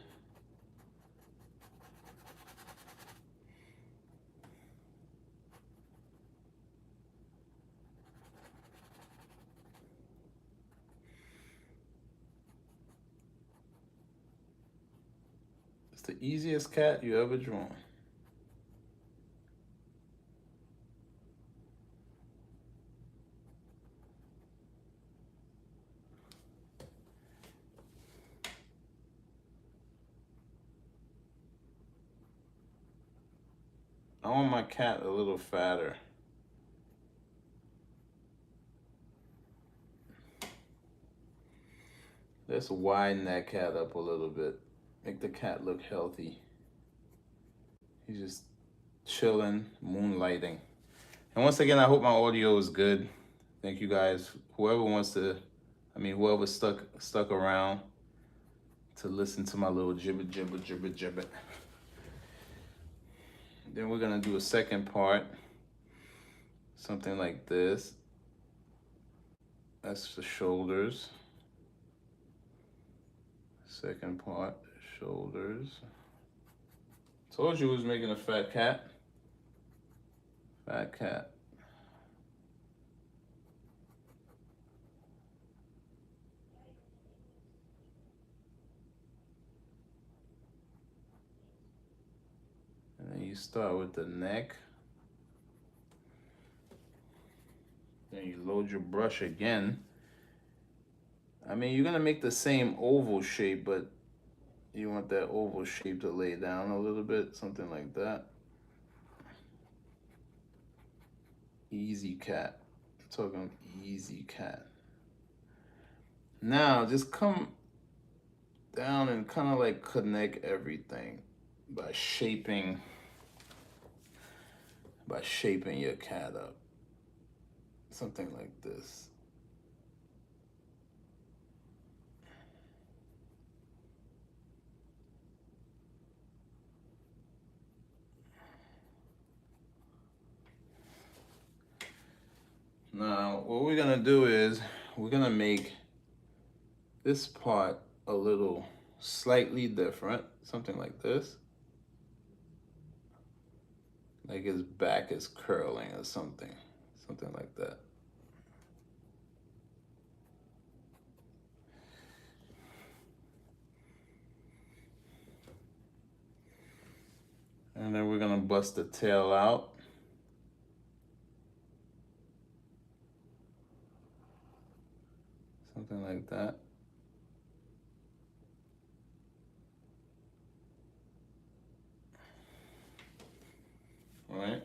It's the easiest cat you ever drawn. I want my cat a little fatter. Let's widen that cat up a little bit. Make the cat look healthy. He's just chilling, moonlighting. And once again, I hope my audio is good. Thank you guys. Whoever wants to, whoever stuck around to listen to my little jibber. Then we're gonna do a second part. Something like this. That's the shoulders. Second part, shoulders. Told you we was making a fat cat. Fat cat. And then you start with the neck. Then you load your brush again. You're gonna make the same oval shape, but you want that oval shape to lay down a little bit, something like that. Easy cat. I'm talking easy cat. Now just come down and kind of like connect everything by shaping your cat up. Something like this. Now, what we're gonna do is we're gonna make this part a little slightly different, something like this. Like his back is curling or something like that. And then we're gonna bust the tail out. Something like that. All right.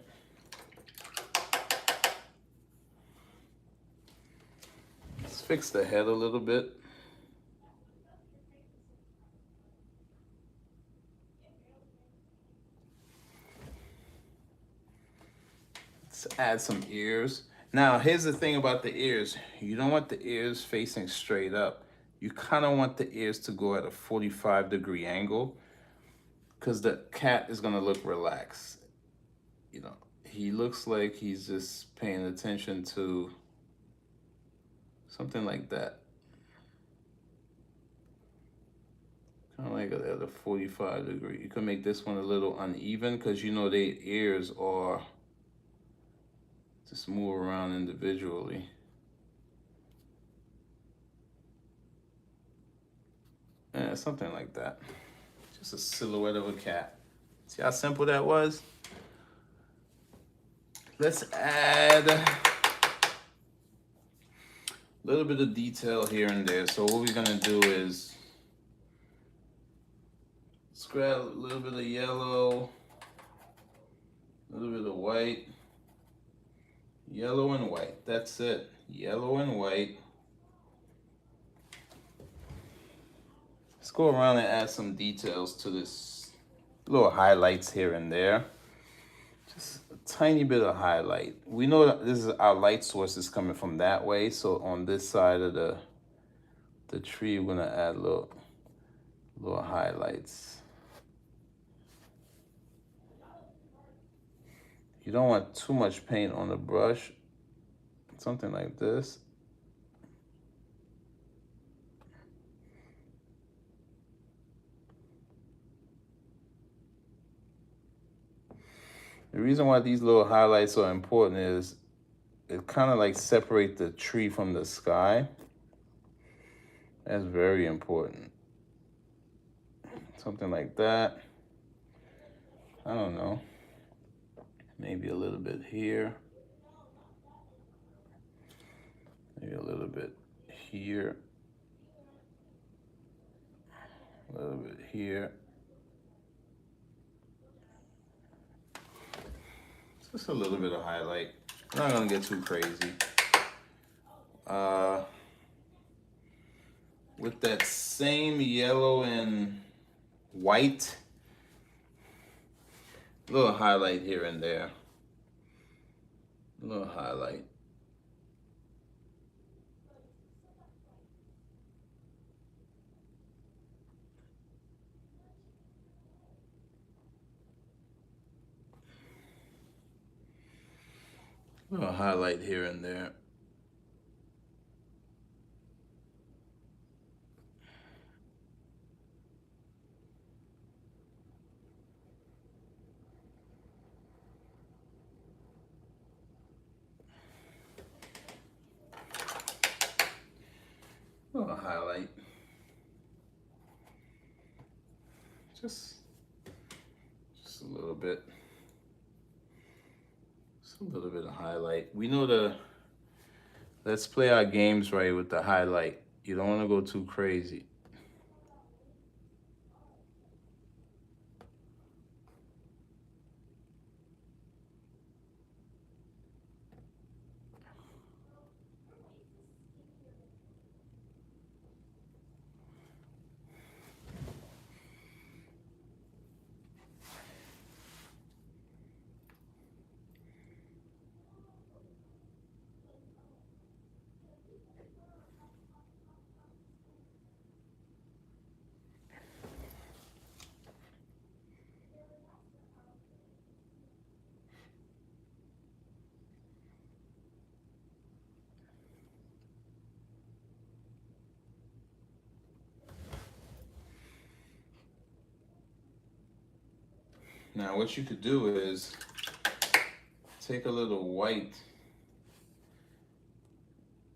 Let's fix the head a little bit. Let's add some ears. Now, here's the thing about the ears. You don't want the ears facing straight up. You kind of want the ears to go at a 45-degree angle because the cat is going to look relaxed. He looks like he's just paying attention to something like that. Kind of like at a 45-degree. You can make this one a little uneven because their ears are just move around individually. Yeah, something like that. Just a silhouette of a cat. See how simple that was? Let's add a little bit of detail here and there. So what we're gonna do is grab a little bit of yellow, a little bit of white, yellow and white. That's it. Yellow and white. Let's go around and add some details to this. Little highlights here and there. Just a tiny bit of highlight. We know that this is our light source is coming from that way. So on this side of the tree, we're gonna add little highlights. You don't want too much paint on the brush. Something like this. The reason why these little highlights are important is it kind of like separate the tree from the sky. That's very important. Something like that. I don't know. Maybe a little bit here. Maybe a little bit here. A little bit here. Just a little bit of highlight. I'm not gonna get too crazy. With that same yellow and white, a little highlight here and there. A little highlight. A little highlight here and there. A little highlight. Just a little bit. Just a little bit of highlight. We know let's play our games right with the highlight. You don't want to go too crazy. Now what you could do is take a little white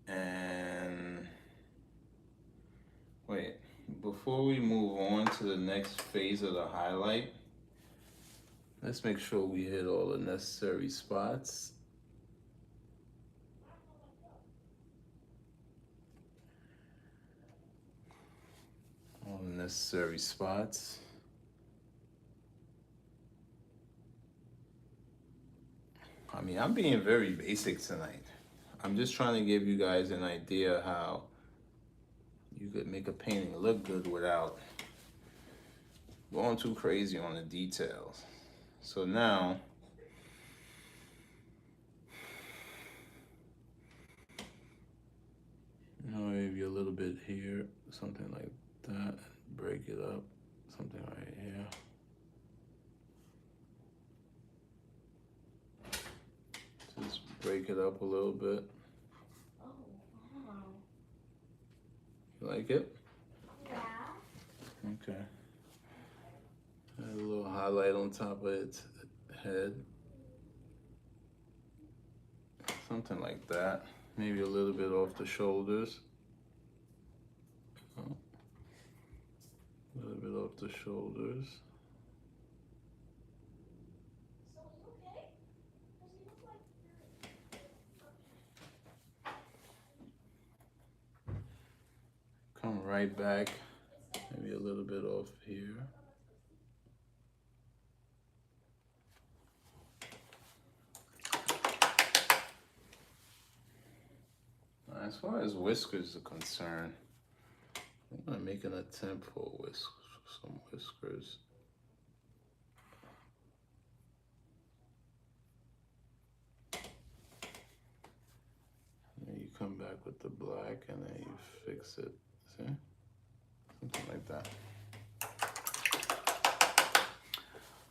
and wait, before we move on to the next phase of the highlight, let's make sure we hit all the necessary spots. All the necessary spots. I mean, I'm being very basic tonight. I'm just trying to give you guys an idea how you could make a painting look good without going too crazy on the details. So now, maybe a little bit here, something like that, break it up, something right here. Just break it up a little bit. Oh, wow. You like it? Yeah. Okay. Add a little highlight on top of its head. Something like that. Maybe a little bit off the shoulders. Oh. A little bit off the shoulders. Come right back, maybe a little bit off here. As far as whiskers are concerned, I'm gonna make an attempt for some whiskers. And then you come back with the black and then you fix it. See? Something like that.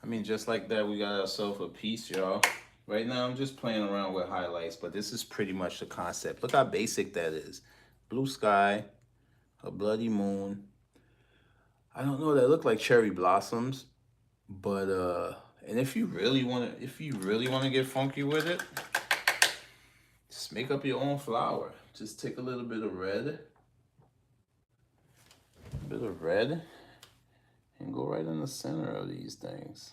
I mean, just like that, we got ourselves a piece, y'all. Right now, I'm just playing around with highlights, but this is pretty much the concept. Look how basic that is. Blue sky, a bloody moon. I don't know, that look like cherry blossoms, but and if you really want to get funky with it, just make up your own flower. Just take a little bit of red, and go right in the center of these things.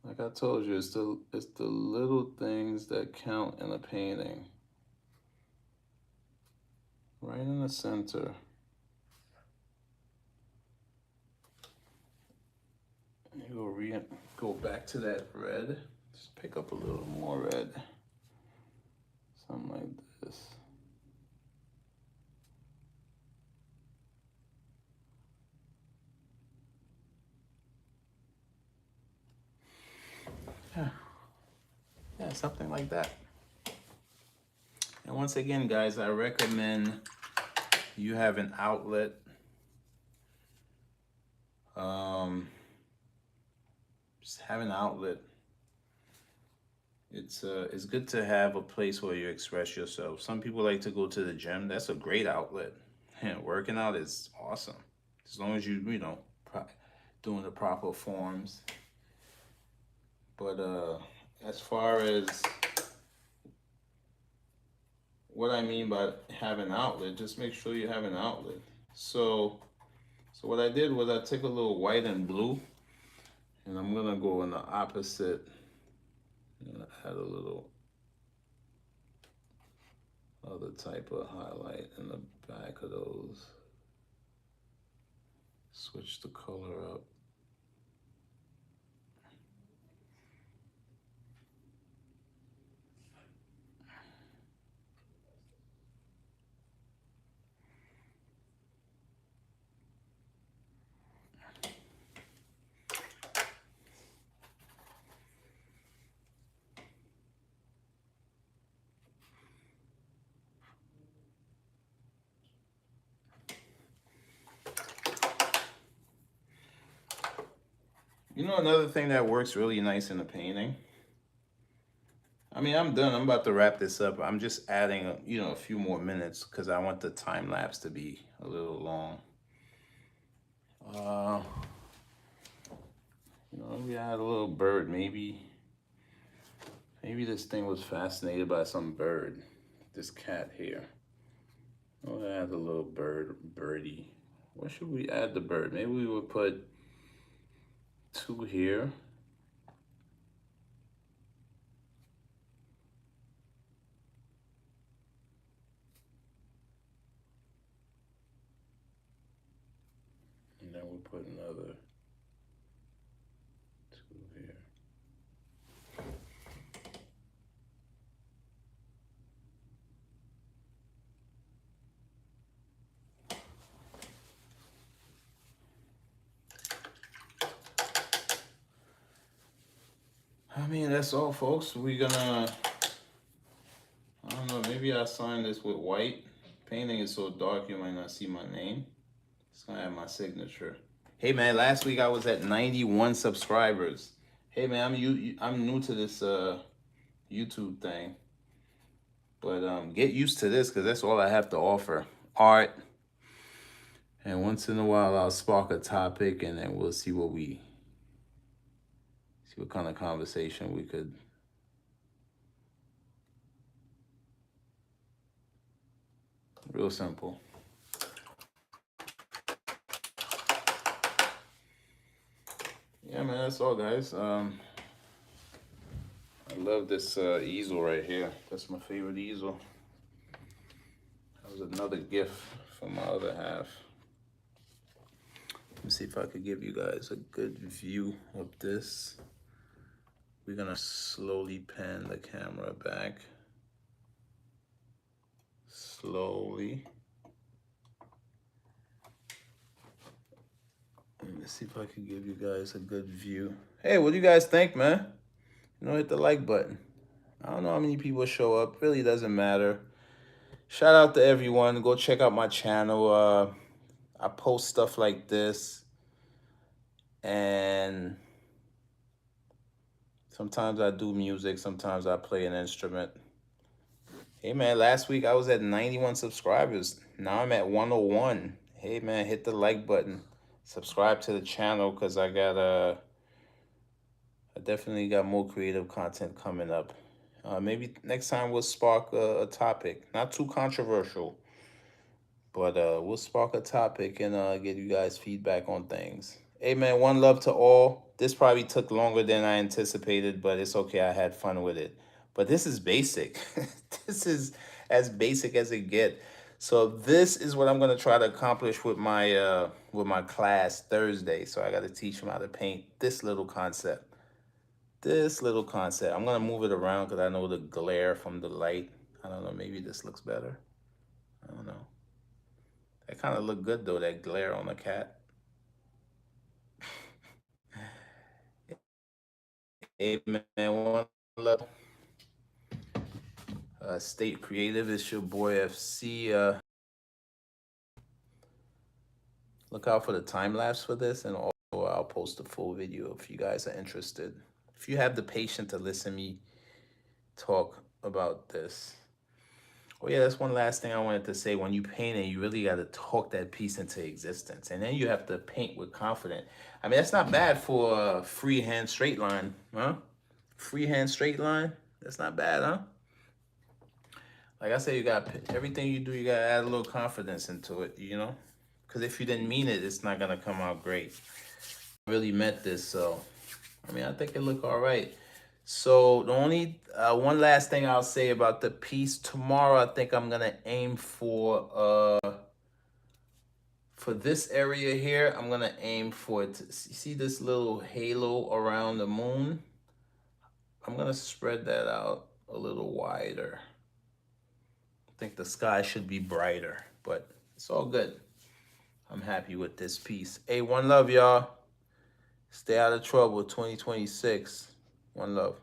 Like I told you, it's the little things that count in a painting. Right in the center. You go back to that red. Just pick up a little more red. Something like this. Yeah, something like that. And once again, guys, I recommend you have an outlet. Just have an outlet. It's good to have a place where you express yourself. Some people like to go to the gym. That's a great outlet. And working out is awesome, as long as you know doing the proper forms. But as far as what I mean by have an outlet, just make sure you have an outlet. So what I did was I took a little white and blue, and I'm gonna go in the opposite. I'm gonna add a little other type of highlight in the back of those. Switch the color up. You know another thing that works really nice in the painting? I mean, I'm done. I'm about to wrap this up. I'm just adding, a few more minutes because I want the time lapse to be a little long. We add a little bird. Maybe this thing was fascinated by some bird. This cat here. We'll add a little birdie. Where should we add the bird? Maybe we would put 2 here. And then we'll put another 2 here. I mean, that's all, folks. We're gonna, I don't know, maybe I sign this with white. Painting is so dark you might not see my name. It's gonna have my signature. Hey man, last week I was at 91 subscribers. Hey man, I'm new to this YouTube thing. But get used to this because that's all I have to offer. Art. And once in a while I'll spark a topic and then we'll see what kind of conversation we could. Real simple. Yeah, man, that's all, guys. I love this easel right here. That's my favorite easel. That was another gift from my other half. Let me see if I could give you guys a good view of this. We're gonna slowly pan the camera back. Slowly. Let me see if I can give you guys a good view. Hey, what do you guys think, man? Hit the like button. I don't know how many people show up. Really doesn't matter. Shout out to everyone. Go check out my channel. I post stuff like this. And sometimes I do music. Sometimes I play an instrument. Hey, man, last week I was at 91 subscribers. Now I'm at 101. Hey, man, hit the like button. Subscribe to the channel because I definitely got more creative content coming up. Maybe next time we'll spark a topic. Not too controversial, but we'll spark a topic and get you guys feedback on things. Hey, man, one love to all. This probably took longer than I anticipated, but it's okay. I had fun with it. But this is basic. This is as basic as it gets. So this is what I'm gonna try to accomplish with my class Thursday. So I got to teach them how to paint this little concept. This little concept. I'm gonna move it around because I know the glare from the light. I don't know. Maybe this looks better. I don't know. That kind of look good though. That glare on the cat. Hey man, one love. State Creative. It's your boy FC. Look out for the time lapse for this, and also I'll post a full video if you guys are interested. If you have the patience to listen to me talk about this. Oh yeah, that's one last thing I wanted to say. When you paint it, you really got to talk that piece into existence, and then you have to paint with confidence. I mean, that's not bad for a freehand straight line, huh? Freehand straight line. That's not bad, huh? Like I said, you got everything you do. You got to add a little confidence into it, you know. Because if you didn't mean it, it's not gonna come out great. I really meant this, so I mean, I think it looked all right. So the only one last thing I'll say about the piece tomorrow, I think I'm gonna aim for this area here. I'm gonna aim for it. See this little halo around the moon? I'm gonna spread that out a little wider. I think the sky should be brighter, but it's all good. I'm happy with this piece. Hey, one love, y'all. Stay out of trouble 2026. One love.